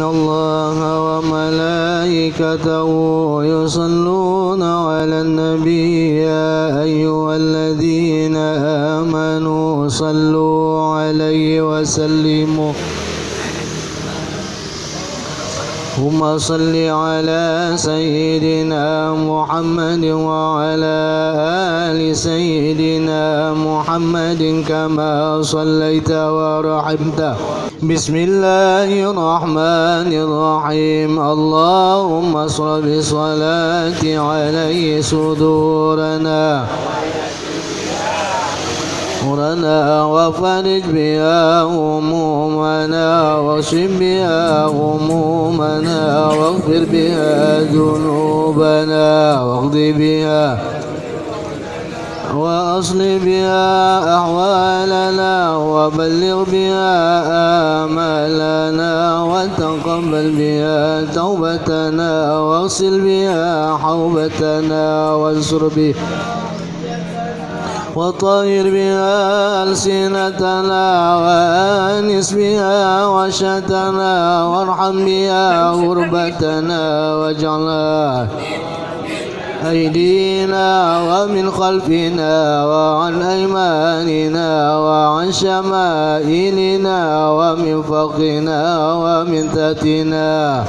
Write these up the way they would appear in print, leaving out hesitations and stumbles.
الله وملائكته يصلون على النبي يا أيها الذين آمنوا صلوا عليه وسلموا اللهم صل على سيدنا محمد وعلى آل سيدنا محمد كما صليت ورحمت. بسم الله الرحمن الرحيم. اللهم صل بصلاة عليه صدورنا وفرج بها همومنا واشف بها همومنا واغفر بها ذنوبنا واقض بها وأصلح بها أحوالنا وبلغ بها آمالنا وتقبل بها توبتنا واغسل بها حوبتنا وانصر بها وطهر بها ألسنتنا وآنس بها وشتنا وارحم بها غربتنا واجعلها أيدينا ومن خلفنا وعن أيماننا وعن شمائلنا ومن فوقنا ومن تحتنا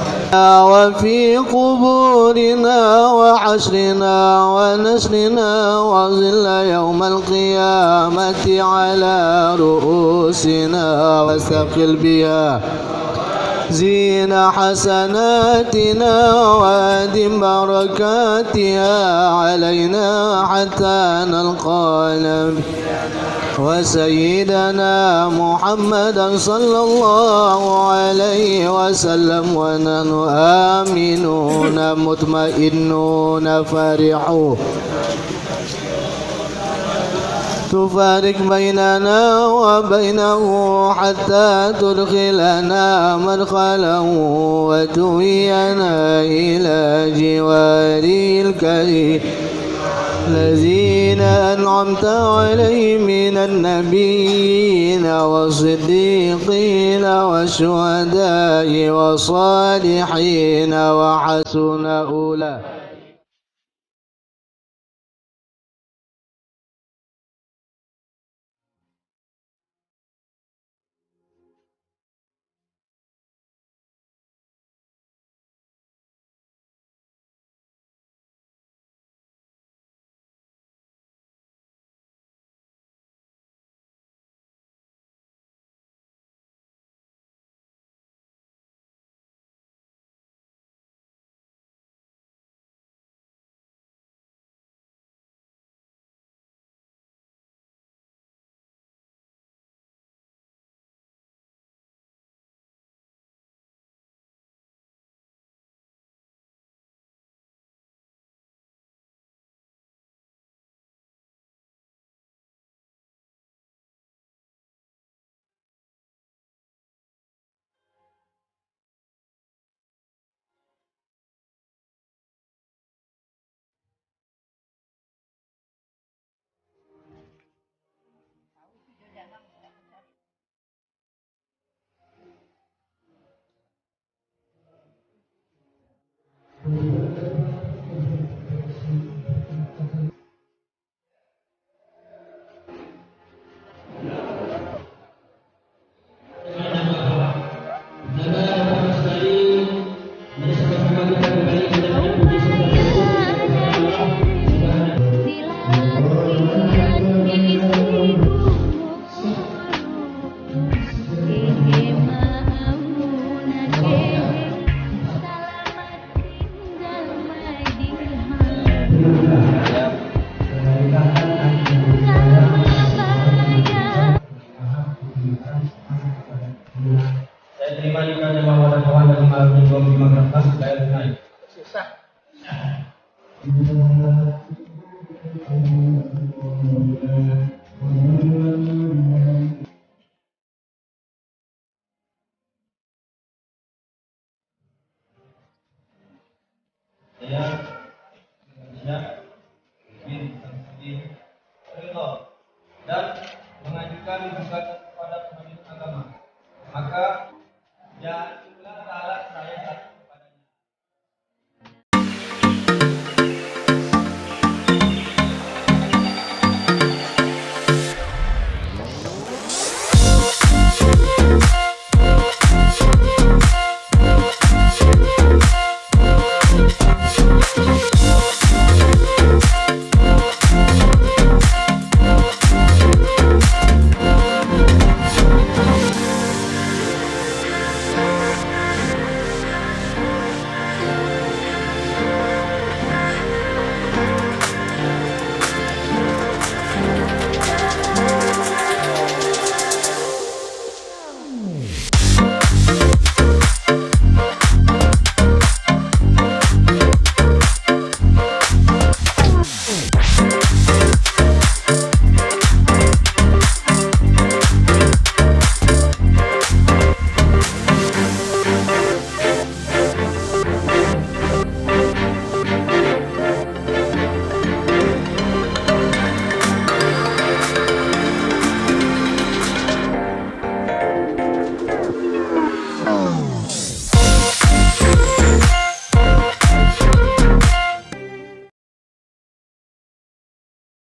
وفي قبورنا وحشرنا ونشرنا وظل يوم القيامة على رؤوسنا واستقل بها زين حسناتنا وادم بركاتها علينا حتى نلقى نبينا وسيدنا محمدا صلى الله عليه وسلم ونحن آمنون مطمئنون فرحون تفارق بيننا وبينه حتى تدخلنا مدخله وتوينا إلى جواره الكريم الذين أنعمت عليهم من النبيين والصديقين والشهداء والصالحين وحسن أولئك. Saya terima nikahnya Mawar dan kawan dari malam minggu 15 bayar tunai. Susah. Saya bin Samsudin Ridho dan mengajukan gugatan kepada Pengadilan Agama. Maka ya itulah alat saya